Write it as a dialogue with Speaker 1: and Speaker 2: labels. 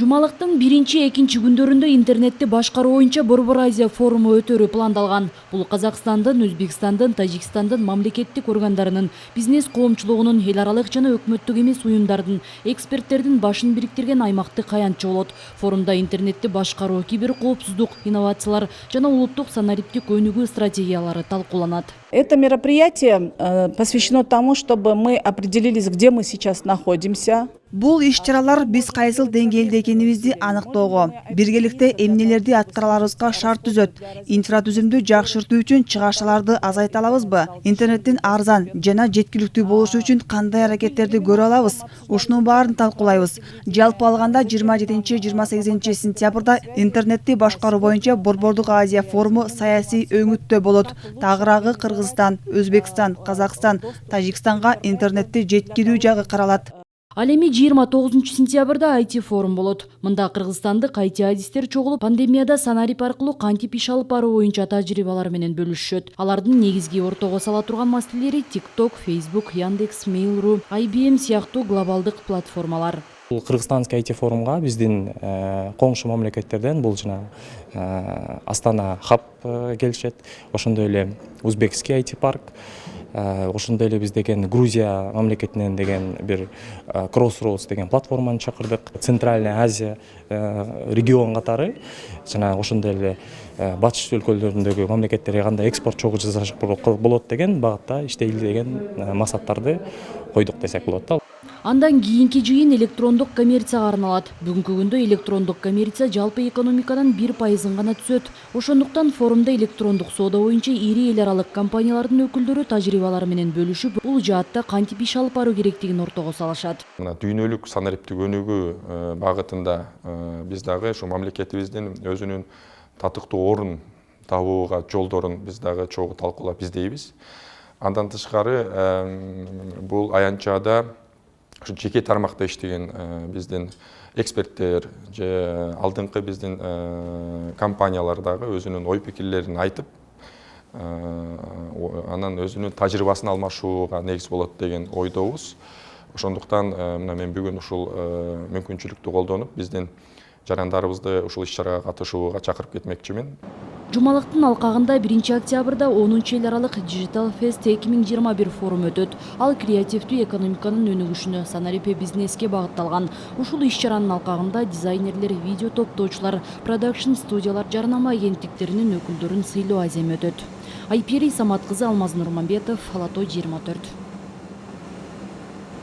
Speaker 1: Жумалыктын 1-2 күндөрүндө интернетти башкаруу боюнча Борбор Азия форуму өтөрү пландалган. Бул Казакстандын, Өзбекстандын, Тажикстандын мамлекеттик органдарынын, бизнес коомчулугунун, эл аралык жана өкмөттүк эмес уюмдардын, эксперттердин башын бириктирген аймактык аянтча болот. Форумда интернетти башкаруу, киберкоопсуздук, инновациялар жана улуттук санариптик өнүгүү стратегиялары талкууланат.
Speaker 2: Это мероприятие посвящено тому, чтобы мы определились, где мы сейчас находимся.
Speaker 3: Бул иш-чаралар биз кайсыл деңгээлде экенибизди аныктоого, биргеликте эмнелерди аткара аларыбызга шарт түзөт, инфратүзүмдү жакшыртуу үчүн чыгашаларды азайта алабызбы, интернеттин арзан жана жеткиликтүү болушу үчүн кандай аракеттерди көрө алабыз, ушунун баарын талкуулайбыз. Жалпы алганда 27-28 сентябрда интернетти башкаруу боюнча Борбордук Азия форуму саясий өңүттө болот. Тагыраагы Кыргызстан, Өзбекстан, Казакстан, Тажикстанга интернетти жеткирүү жагы каралат.
Speaker 1: Ал эми 29 сентябрда IT форум болот. Мында кыргызстандык IT адистер чогулуп, пандемияда санарип аркылуу кантип иш алып баруу боюнча тажрыйбалар менен бөлүшөт. Алардын негизги ортого сала турган маселелери TikTok, Facebook, Яндекс, Mail.ru, IBM сыяктуу глобалдык платформалар.
Speaker 4: Кыргызстанский IT форумга биздин коңшу мамлекеттерден бул жана Астана хаб келишет, ошондой эле Узбекский IT парк, ошондой эле биз деген Грузия мамлекетинен деген бир Crossroads деген платформаны чакырдык. Центральная Азия регион катары жана ошондой эле батыш өлкөлөрүндөгү мамлекеттерге кандай экспорт чогуу жасаш болот деген багытта иштейли деген максаттарды койдук десек болот да.
Speaker 1: Андан кийинки жыйын электрондук коммерцияга арналат. Бүгүнкү күндө электрондук коммерция жалпы экономиканын 1% гана түзөт. Ошондуктан форумда электрондук соода боюнча ири эл аралык компаниялардын өкүлдөрү тажрыйбалары менен бөлүшүп, бул жаатта кантип иш алып баруу керектигин ортого салышат.
Speaker 5: Мына дүйнөлүк санариптик өнүгүү багытында биз дагы ушу мамлекетибиздин өзүнүн татыктуу орун табууга жолдорун биз дагы чогуу талкуулап издейбиз. Андан тышкары бул аянтчада жеке тармакта иштеген биздин эксперттер же алдыңкы биздин компаниялар дагы өзүнүн ой пикирлерин айтып, анан өзүнүн тажрыйбасын алмашууга негиз болот деген ойдобуз. Ошондуктан мына мен бүгүн ушул мүмкүнчүлүктү колдонуп, биздин жарандарыбызды ушул иш-чарага катышууга чакырып кетмекчимин.
Speaker 1: Жумалыктын алкагында 1 октябрда 10 эл аралык Digital Fest 2021 форум өтөт. Ал креативдүү экономиканын өнүгүшүнө, санарип бизнеске багытталган. Ушул иш-чаранын алкагында дизайнерлер, видео топтоочулар, продакшн студиялар, жарнама агенттиктеринин өкүлдөрүн сыйлоо аземи өтөт. Айпери Самат кызы, Алмаз Нурманбетов, Ала Той 24.